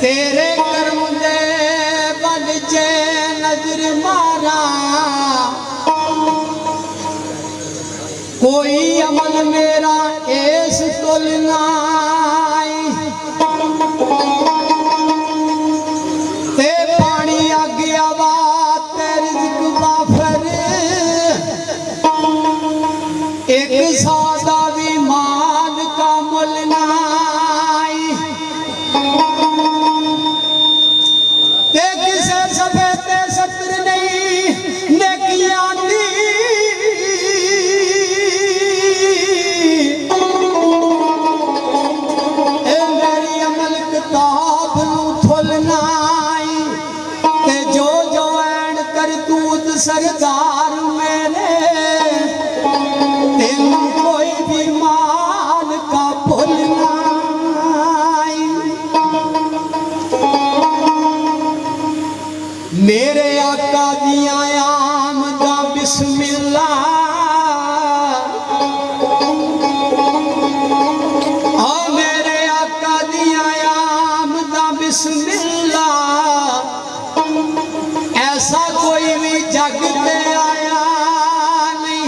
तेरे कर्म दे बल चे नजर मारा, कोई अमल मेरा ऐस तुलना ते पानी आ गया वा तेरे रिज़्क़ बाफर, एक सादा भी माल का मुल नाई ते किसे सफे ते सत्र नहीं नेकियां दी ए मेरी अमल किताब नू थुलनाई ते जो जो ऐन करतूत सरदार मेरे तेनू कोई भी माल का भुल नाई। मेरे आका दियां आमदा बिस्मिल्लाह, आ मेरे आका दियां आमदा बिस्मिल्लाह, ऐसा कोई भी जग पे आया नहीं।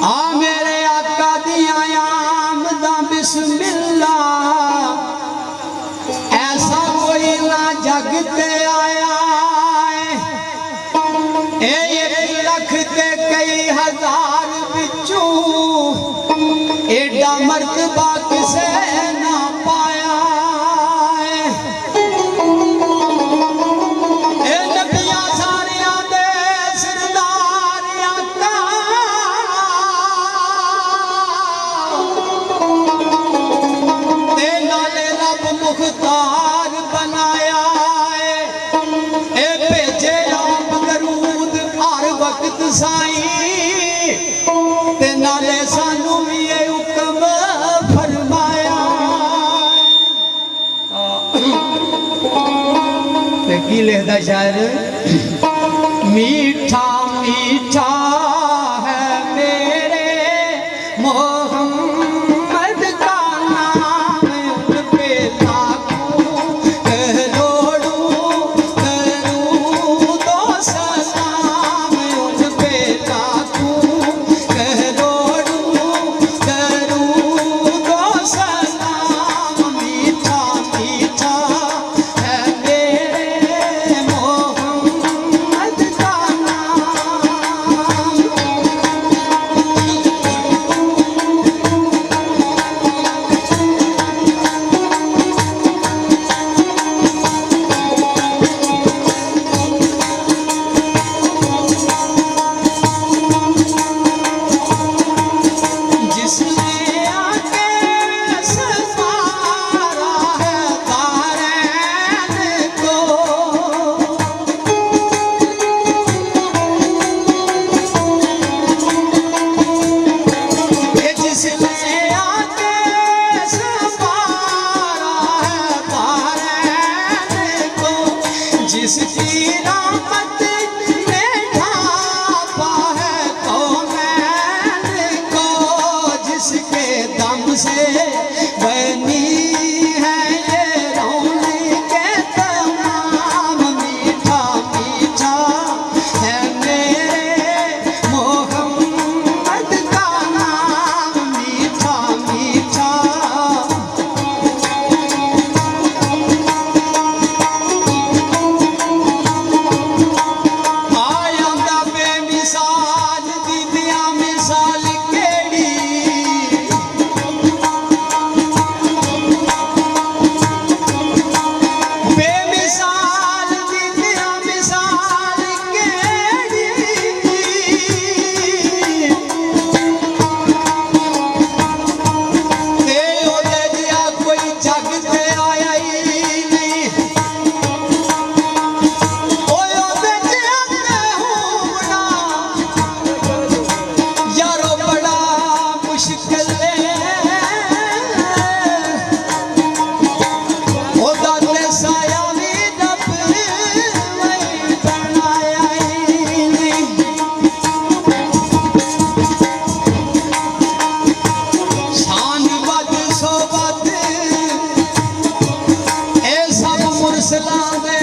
आ मेरे आका दियां आमदा बिस्मिल्लाह, ऐसा कोई ना जग ते आया है। एक लख ते कई हजार बिचू एडा मर्तबा किसे ना पाया है। ए नबियां सारियां दे सरदार आका, ते नाले रब मुख्तार बनाया है। ए भेजे आप दरूद हर वक्त साईं, ते नाले सानू भी ये हुक्म फरमाया। ते की लिखदा शायर, मीठा मीठा है मेरे मोहम्मद का नाम, उन पे लाखों करोड़ों दरूदो सलाम, उन पे लाखों करोड़ों दरूदो सलाम। मीठा मीठा है मेरे मोहम्मद का नाम। जिसने आके सवारा है दारैन को, ये जिसने आके सवारा है दारैन को, जिसकी रहमत ने ढापा है कौनैन को, जिसके दम से बनी है ये रौनके तमाम। मीठा मीठा है मेरे मोहम्मद का नाम, मीठा मीठा। छां दे